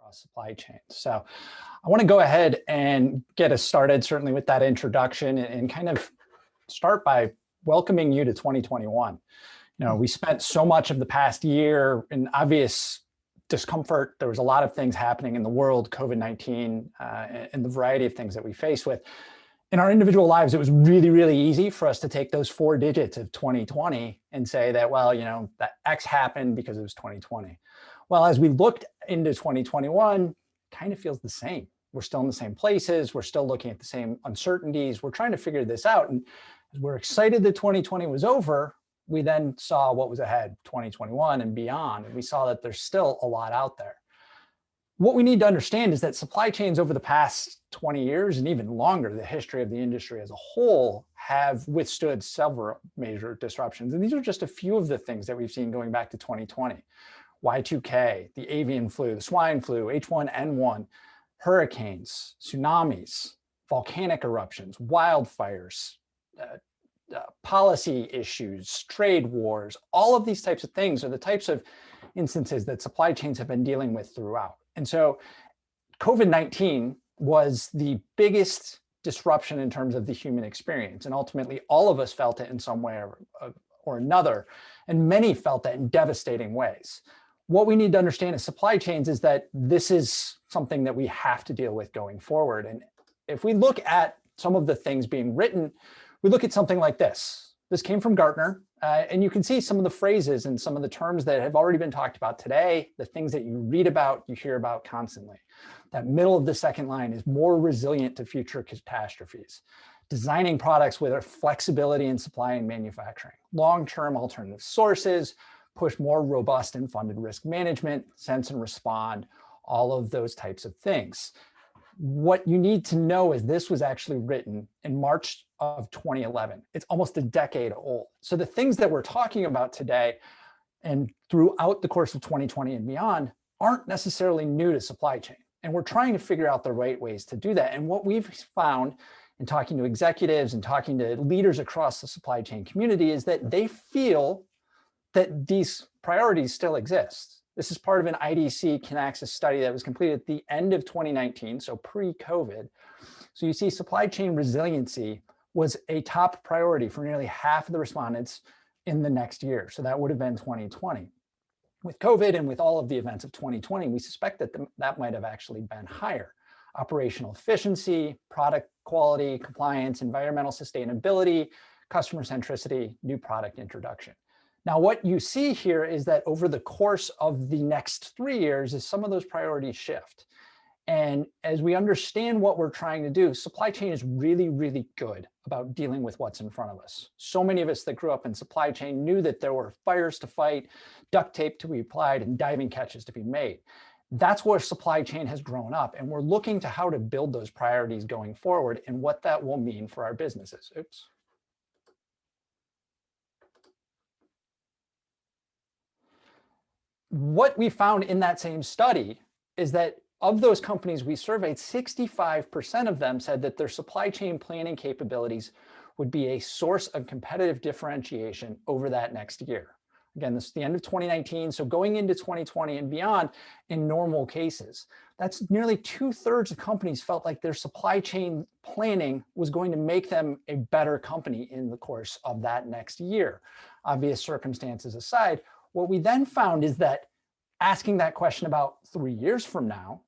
across supply chains. So I want to go ahead and get us started, certainly with that introduction, and kind of start by welcoming you to 2021. We spent so much of the past year in obvious discomfort. There was a lot of things happening in the world, COVID-19, and the variety of things that we faced with. In our individual lives, it was really, really easy for us to take those 4 digits of 2020 and say that, well, that X happened because it was 2020. Well, as we looked into 2021, kind of feels the same. We're still in the same places. We're still looking at the same uncertainties. We're trying to figure this out. And as we're excited that 2020 was over, we then saw what was ahead, 2021 and beyond. And we saw that there's still a lot out there. What we need to understand is that supply chains over the past 20 years and even longer, the history of the industry as a whole, have withstood several major disruptions. And these are just a few of the things that we've seen going back to 2020. Y2K, the avian flu, the swine flu, H1N1, hurricanes, tsunamis, volcanic eruptions, wildfires, policy issues, trade wars. All of these types of things are the types of instances that supply chains have been dealing with throughout. And so COVID-19 was the biggest disruption in terms of the human experience. And ultimately, all of us felt it in some way or another. And many felt that in devastating ways. What we need to understand as supply chains is that this is something that we have to deal with going forward. And if we look at some of the things being written, we look at something like this. This came from Gartner, and you can see some of the phrases and some of the terms that have already been talked about today, the things that you read about, you hear about constantly. That middle of the second line is more resilient to future catastrophes. Designing products with flexibility in supply and manufacturing. Long-term alternative sources, push more robust and funded risk management, sense and respond, all of those types of things. What you need to know is this was actually written in March of 2011. It's almost a decade old. So the things that we're talking about today and throughout the course of 2020 and beyond aren't necessarily new to supply chain. And we're trying to figure out the right ways to do that. And what we've found in talking to executives and talking to leaders across the supply chain community is that they feel that these priorities still exist. This is part of an IDC Kinaxis study that was completed at the end of 2019, so pre-COVID. So you see supply chain resiliency was a top priority for nearly half of the respondents in the next year. So that would have been 2020. With COVID and with all of the events of 2020, we suspect that that might have actually been higher. Operational efficiency, product quality, compliance, environmental sustainability, customer centricity, new product introduction. Now, what you see here is that over the course of the next 3 years is some of those priorities shift. And as we understand what we're trying to do, supply chain is really, really good about dealing with what's in front of us. So many of us that grew up in supply chain knew that there were fires to fight, duct tape to be applied, and diving catches to be made. That's where supply chain has grown up. And we're looking to how to build those priorities going forward and what that will mean for our businesses. Oops. What we found in that same study is that of those companies we surveyed, 65% of them said that their supply chain planning capabilities would be a source of competitive differentiation over that next year. Again, this is the end of 2019, so going into 2020 and beyond in normal cases. That's nearly 2/3 of companies felt like their supply chain planning was going to make them a better company in the course of that next year. Obvious circumstances aside, what we then found is that asking that question about 3 years from now,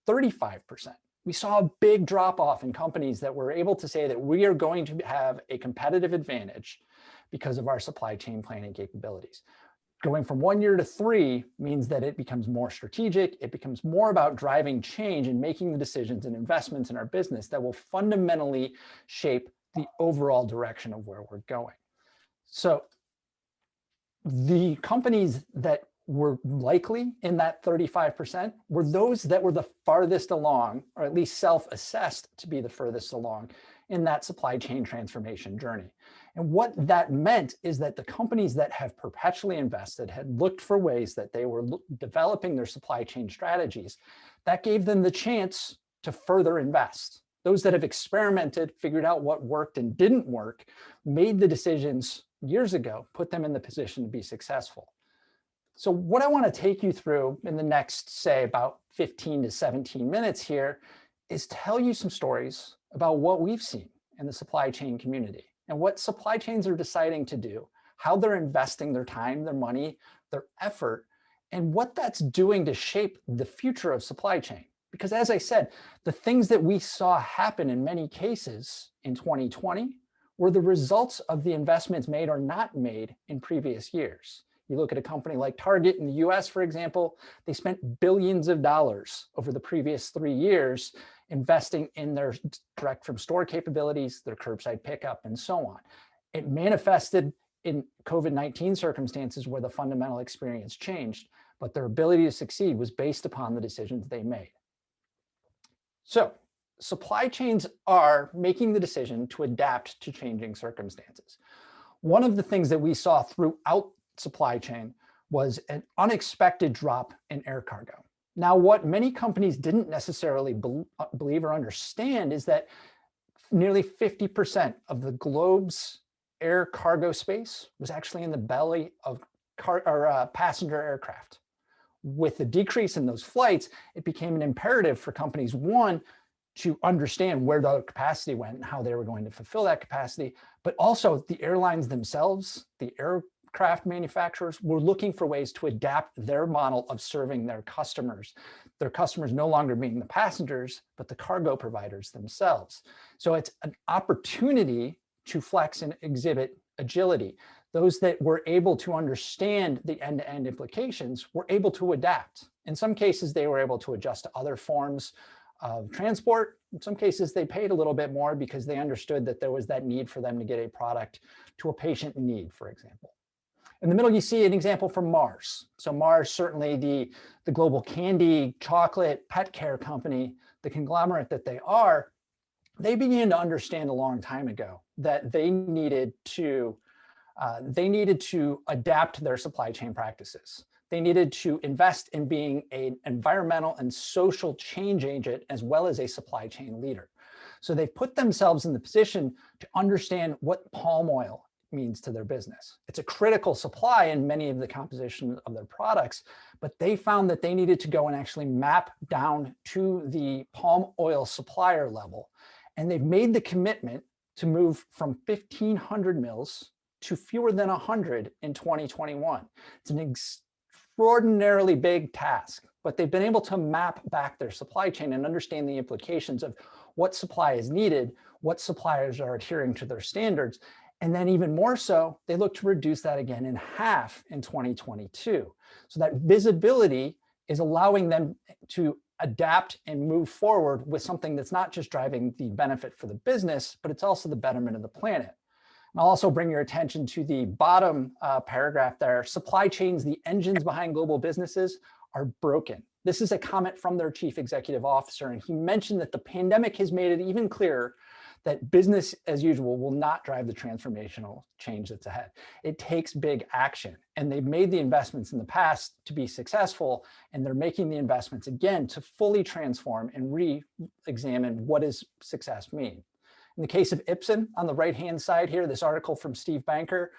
35%. We saw a big drop off in companies that were able to say that we are going to have a competitive advantage because of our supply chain planning capabilities. Going from 1 year to 3 means that it becomes more strategic. It becomes more about driving change and making the decisions and investments in our business that will fundamentally shape the overall direction of where we're going. So the companies that were likely in that 35% were those that were the farthest along, or at least self-assessed to be the furthest along in that supply chain transformation journey. And what that meant is that the companies that have perpetually invested had looked for ways that they were developing their supply chain strategies that gave them the chance to further invest. Those that have experimented, figured out what worked and didn't work, made the decisions years ago, put them in the position to be successful. So what I want to take you through in the next, say, about 15 to 17 minutes here is tell you some stories about what we've seen in the supply chain community and what supply chains are deciding to do, how they're investing their time, their money, their effort, and what that's doing to shape the future of supply chain. Because as I said, the things that we saw happen in many cases in 2020 were the results of the investments made or not made in previous years. You look at a company like Target in the US, for example, they spent billions of dollars over the previous 3 years investing in their direct from store capabilities, their curbside pickup, and so on. It manifested in COVID-19 circumstances where the fundamental experience changed, but their ability to succeed was based upon the decisions they made. So supply chains are making the decision to adapt to changing circumstances. One of the things that we saw throughout supply chain was an unexpected drop in air cargo. Now, what many companies didn't necessarily believe or understand is that nearly 50% of the globe's air cargo space was actually in the belly of passenger aircraft. With the decrease in those flights, it became an imperative for companies, one, to understand where the capacity went and how they were going to fulfill that capacity, but also the airlines themselves, the aircraft manufacturers, were looking for ways to adapt their model of serving their customers no longer being the passengers, but the cargo providers themselves. So it's an opportunity to flex and exhibit agility. Those that were able to understand the end-to-end implications were able to adapt. In some cases, they were able to adjust to other forms of transport. In some cases, they paid a little bit more because they understood that there was that need for them to get a product to a patient in need, for example. In the middle, you see an example from Mars. So Mars, certainly the global candy, chocolate, pet care company, the conglomerate that they are, they began to understand a long time ago that they needed to adapt their supply chain practices. They needed to invest in being an environmental and social change agent as well as a supply chain leader. So they've put themselves in the position to understand what palm oil means to their business. It's a critical supply in many of the composition of their products, but they found that they needed to go and actually map down to the palm oil supplier level. And they've made the commitment to move from 1,500 mills to fewer than 100 in 2021. It's an extraordinarily big task, but they've been able to map back their supply chain and understand the implications of what supply is needed, what suppliers are adhering to their standards, and then even more so, they look to reduce that again in half in 2022. So that visibility is allowing them to adapt and move forward with something that's not just driving the benefit for the business, but it's also the betterment of the planet. And I'll also bring your attention to the bottom paragraph there. Supply chains, the engines behind global businesses, are broken. This is a comment from their chief executive officer, and he mentioned that the pandemic has made it even clearer that business as usual will not drive the transformational change that's ahead. It takes big action, and they've made the investments in the past to be successful, and they're making the investments again to fully transform and re-examine what does success mean. In the case of Ipsen, on the right-hand side here, this article from Steve Banker,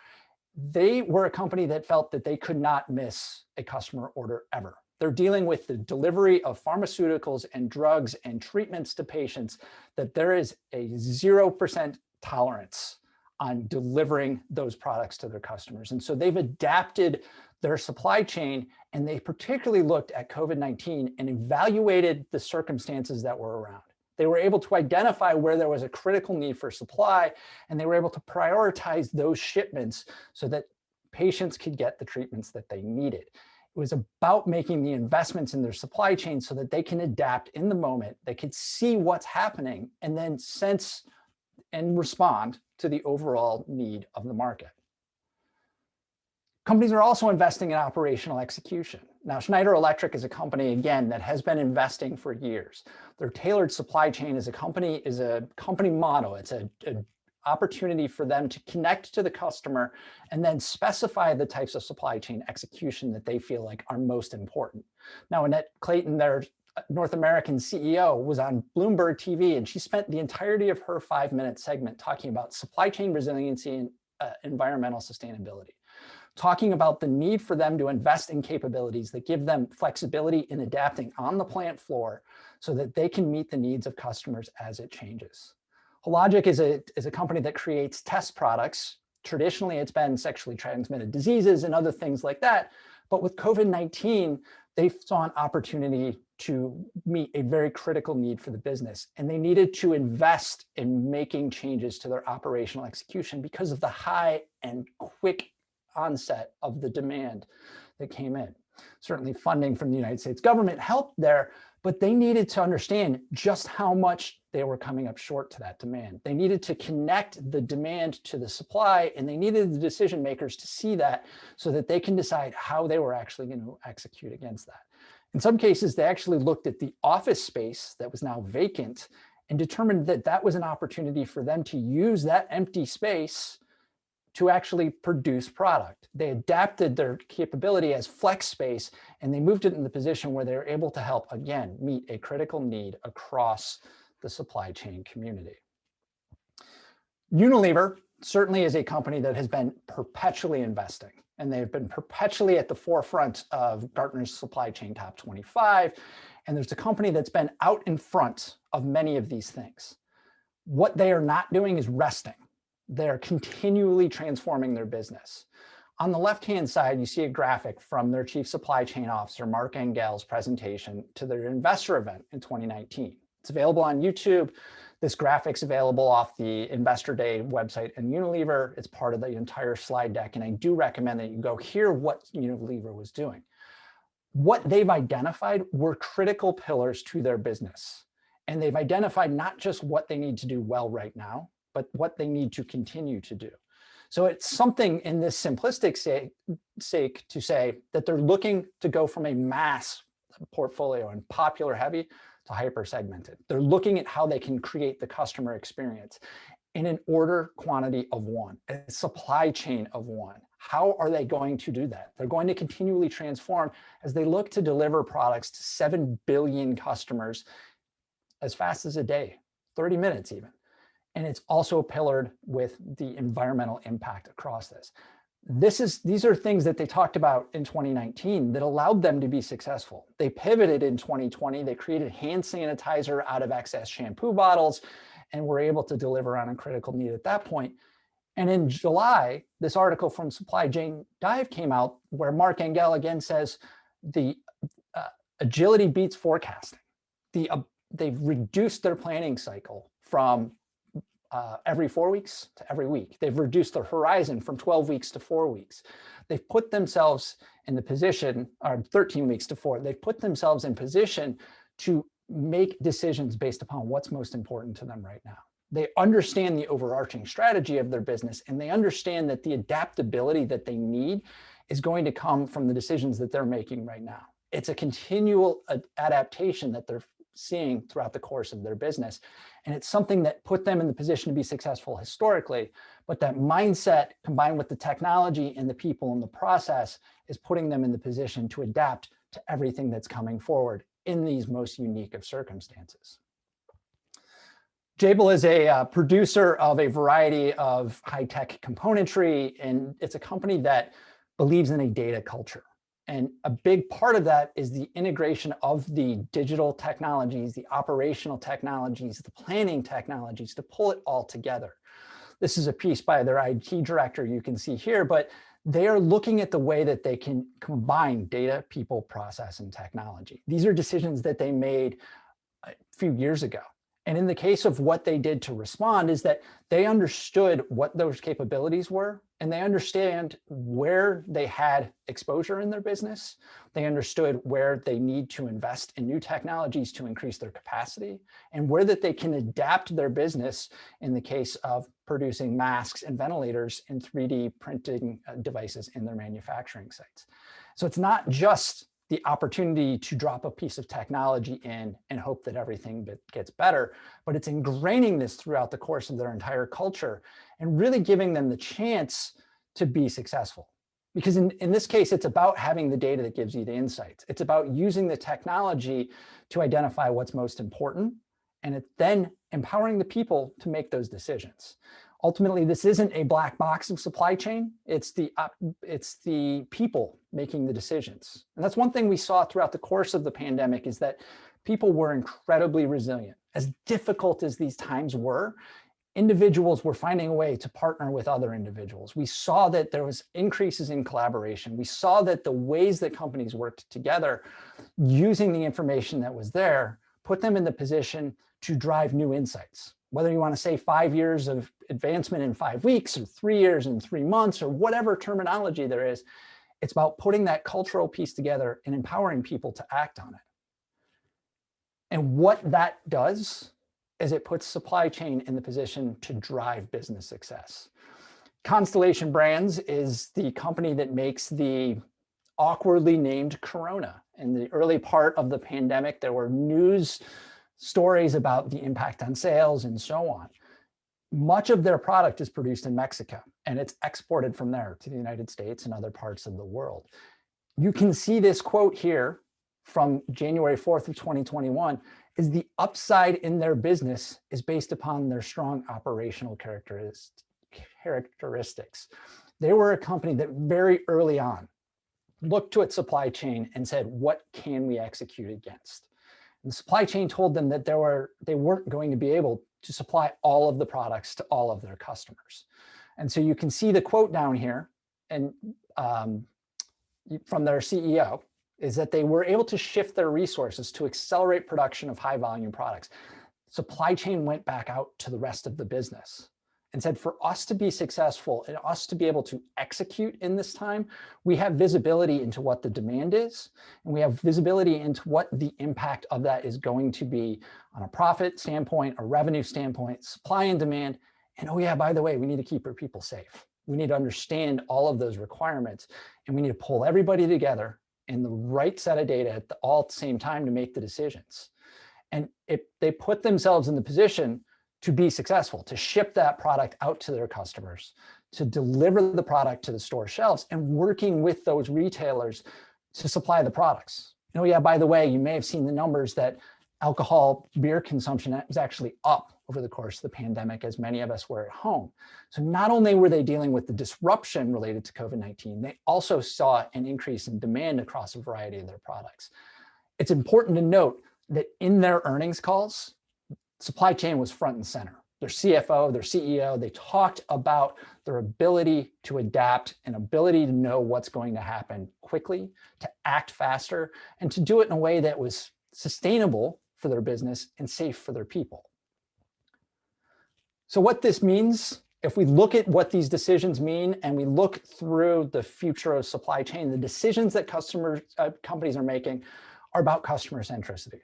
they were a company that felt that they could not miss a customer order ever. They're dealing with the delivery of pharmaceuticals and drugs and treatments to patients, that there is a 0% tolerance on delivering those products to their customers. And so they've adapted their supply chain, and they particularly looked at COVID-19 and evaluated the circumstances that were around. They were able to identify where there was a critical need for supply, and they were able to prioritize those shipments so that patients could get the treatments that they needed. It was about making the investments in their supply chain so that they can adapt in the moment, they could see what's happening, and then sense and respond to the overall need of the market. Companies are also investing in operational execution. Now, Schneider Electric is a company, again, that has been investing for years. Their tailored supply chain is a company motto. It's an opportunity for them to connect to the customer and then specify the types of supply chain execution that they feel like are most important. Now, Annette Clayton, their North American CEO, was on Bloomberg TV, and she spent the entirety of her 5-minute segment talking about supply chain resiliency and environmental sustainability. talking about the need for them to invest in capabilities that give them flexibility in adapting on the plant floor so that they can meet the needs of customers as it changes. Hologic is a company that creates test products. Traditionally, it's been sexually transmitted diseases and other things like that. But with COVID-19, they saw an opportunity to meet a very critical need for the business. And they needed to invest in making changes to their operational execution because of the high and quick onset of the demand that came in. Certainly funding from the United States government helped there, but they needed to understand just how much they were coming up short to that demand. They needed to connect the demand to the supply, and they needed the decision makers to see that so that they can decide how they were actually going to execute against that. In some cases, they actually looked at the office space that was now vacant and determined that that was an opportunity for them to use that empty space to actually produce product. They adapted their capability as flex space, and they moved it in the position where they were able to help, again, meet a critical need across the supply chain community. Unilever certainly is a company that has been perpetually investing, and they've been perpetually at the forefront of Gartner's supply chain top 25. And there's a company that's been out in front of many of these things. What they are not doing is resting. They're continually transforming their business. On the left-hand side, you see a graphic from their Chief Supply Chain Officer, Mark Engel's presentation to their investor event in 2019. It's available on YouTube. This graphic's available off the Investor Day website in Unilever. It's part of the entire slide deck, and I do recommend that you go hear what Unilever was doing. What they've identified were critical pillars to their business, and they've identified not just what they need to do well right now, but what they need to continue to do. So it's something in this simplistic sake to say that they're looking to go from a mass portfolio and popular heavy to hyper segmented. They're looking at how they can create the customer experience in an order quantity of one, a supply chain of one. How are they going to do that? They're going to continually transform as they look to deliver products to 7 billion customers as fast as a day, 30 minutes even. And it's also pillared with the environmental impact across this. These are things that they talked about in 2019 that allowed them to be successful. They pivoted in 2020. They created hand sanitizer out of excess shampoo bottles and were able to deliver on a critical need at that point. And in July, this article from Supply Chain Dive came out where Mark Engel again says the agility beats forecasting. They've reduced their planning cycle from every 4 weeks to every week. They've reduced their horizon from 12 weeks to 4 weeks. They've put themselves in the position, or 13 weeks to 4, they've put themselves in position to make decisions based upon what's most important to them right now. They understand the overarching strategy of their business, and they understand that the adaptability that they need is going to come from the decisions that they're making right now. It's a continual adaptation that they're seeing throughout the course of their business. And it's something that put them in the position to be successful historically, but that mindset combined with the technology and the people in the process is putting them in the position to adapt to everything that's coming forward in these most unique of circumstances. Jabil is a producer of a variety of high-tech componentry, and it's a company that believes in a data culture. And a big part of that is the integration of the digital technologies, the operational technologies, the planning technologies to pull it all together. This is a piece by their IT director you can see here, but they are looking at the way that they can combine data, people, process, and technology. These are decisions that they made a few years ago. And in the case of what they did to respond is that they understood what those capabilities were, and they understand where they had exposure in their business. They understood where they need to invest in new technologies to increase their capacity, and where that they can adapt their business in the case of producing masks and ventilators in 3D printing devices in their manufacturing sites. So it's not just the opportunity to drop a piece of technology in and hope that everything gets better, but it's ingraining this throughout the course of their entire culture and really giving them the chance to be successful. Because in this case, it's about having the data that gives you the insights. It's about using the technology to identify what's most important, and it's then empowering the people to make those decisions. Ultimately, this isn't a black box of supply chain. It's the people making the decisions. And that's one thing we saw throughout the course of the pandemic, is that people were incredibly resilient. As difficult as these times were, individuals were finding a way to partner with other individuals. We saw that there was increases in collaboration. We saw that the ways that companies worked together using the information that was there put them in the position to drive new insights. Whether you want to say 5 years of advancement in 5 weeks or 3 years in 3 months or whatever terminology there is, it's about putting that cultural piece together and empowering people to act on it. And what that does is it puts supply chain in the position to drive business success. Constellation Brands is the company that makes the awkwardly named Corona. In the early part of the pandemic, there were news stories about the impact on sales and so on. Much of their product is produced in Mexico, and it's exported from there to the United States and other parts of the world. You can see this quote here from January 4th of 2021, is the upside in their business is based upon their strong operational characteristics. They were a company that very early on looked to its supply chain and said, what can we execute against? And the supply chain told them that they weren't going to be able to supply all of the products to all of their customers. And so you can see the quote down here and from their CEO, is that they were able to shift their resources to accelerate production of high volume products. Supply chain went back out to the rest of the business and said, for us to be successful and us to be able to execute in this time, we have visibility into what the demand is, and we have visibility into what the impact of that is going to be on a profit standpoint, a revenue standpoint, supply and demand. And oh yeah, by the way, we need to keep our people safe. We need to understand all of those requirements, and we need to pull everybody together in the right set of data all at the same time to make the decisions. And they put themselves in the position to be successful, to ship that product out to their customers, to deliver the product to the store shelves, and working with those retailers to supply the products. Oh yeah, by the way, you may have seen the numbers that alcohol beer consumption was actually up over the course of the pandemic, as many of us were at home. So not only were they dealing with the disruption related to COVID-19, they also saw an increase in demand across a variety of their products. It's important to note that in their earnings calls, supply chain was front and center. Their CFO, their CEO, they talked about their ability to adapt and ability to know what's going to happen quickly, to act faster, and to do it in a way that was sustainable for their business and safe for their people. So what this means, if we look at what these decisions mean and we look through the future of supply chain, the decisions that companies are making are about customer centricity.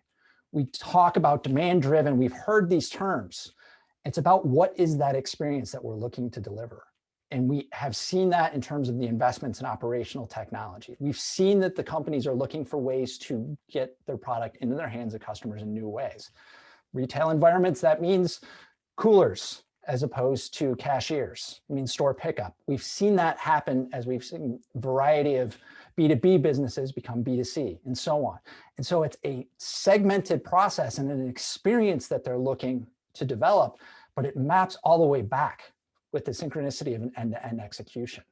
We talk about demand driven, we've heard these terms. It's about what is that experience that we're looking to deliver. And we have seen that in terms of the investments in operational technology. We've seen that the companies are looking for ways to get their product into their hands of customers in new ways. Retail environments, that means coolers as opposed to cashiers. It means store pickup. We've seen that happen as we've seen a variety of B2B businesses become B2C and so on. And so it's a segmented process and an experience that they're looking to develop, but it maps all the way back with the synchronicity of an end-to-end execution.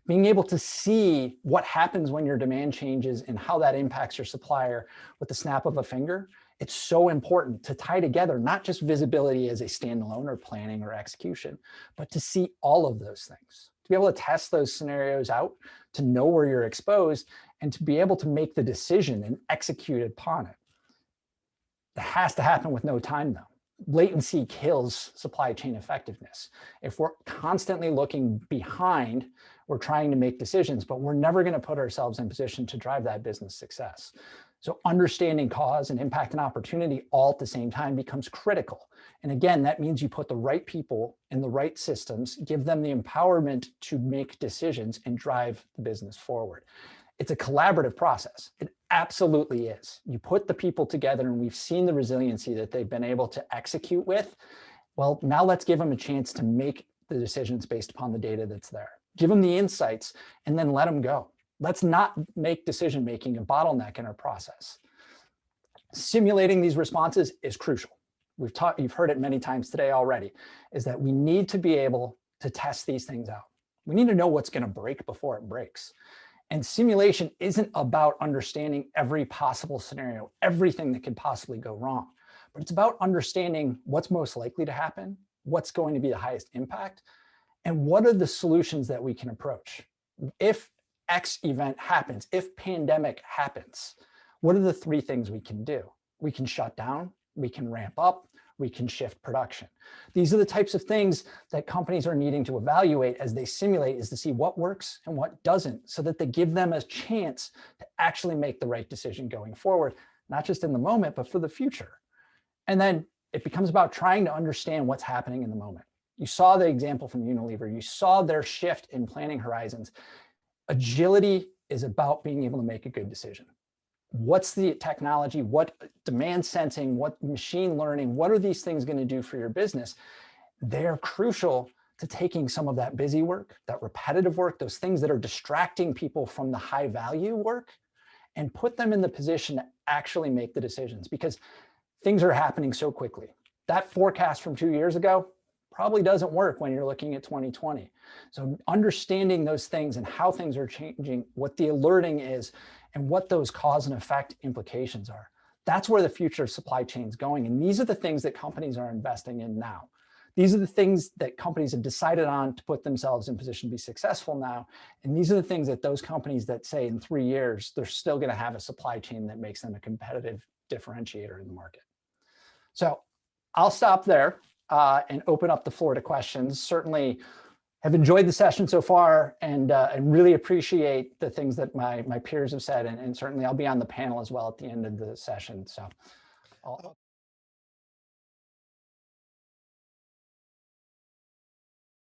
Being able to see what happens when your demand changes and how that impacts your supplier with the snap of a finger, it's so important to tie together not just visibility as a standalone or planning or execution, but to see all of those things, to be able to test those scenarios out, to know where you're exposed, and to be able to make the decision and execute upon it. That has to happen with no time though. Latency kills supply chain effectiveness. If we're constantly looking behind, we're trying to make decisions, but we're never going to put ourselves in position to drive that business success. So understanding cause and impact and opportunity all at the same time becomes critical. And again, that means you put the right people in the right systems, give them the empowerment to make decisions and drive the business forward. It's a collaborative process. It absolutely is. You put the people together and we've seen the resiliency that they've been able to execute with. Well, now let's give them a chance to make the decisions based upon the data that's there. Give them the insights and then let them go. Let's not make decision-making a bottleneck in our process. Simulating these responses is crucial. You've heard it many times today already, is that we need to be able to test these things out. We need to know what's going to break before it breaks. And simulation isn't about understanding every possible scenario, everything that could possibly go wrong, but it's about understanding what's most likely to happen, what's going to be the highest impact, and what are the solutions that we can approach. If X event happens, if pandemic happens, what are the 3 things we can do? We can shut down, we can ramp up, we can shift production. These are the types of things that companies are needing to evaluate as they simulate, is to see what works and what doesn't, so that they give them a chance to actually make the right decision going forward, not just in the moment, but for the future. And then it becomes about trying to understand what's happening in the moment. You saw the example from Unilever. You saw their shift in planning horizons. Agility is about being able to make a good decision. What's the technology, what demand sensing, what machine learning, what are these things going to do for your business? They're crucial to taking some of that busy work, that repetitive work, those things that are distracting people from the high value work, and put them in the position to actually make the decisions, because things are happening so quickly. That forecast from 2 years ago probably doesn't work when you're looking at 2020. So understanding those things and how things are changing, what the alerting is, and what those cause and effect implications are. That's where the future of supply chain is going. And these are the things that companies are investing in now. These are the things that companies have decided on to put themselves in position to be successful now. And these are the things that those companies that say in 3 years, they're still going to have a supply chain that makes them a competitive differentiator in the market. So I'll stop there and open up the floor to questions. Certainly have enjoyed the session so far, and really appreciate the things that my peers have said, and certainly I'll be on the panel as well at the end of the session. So I'll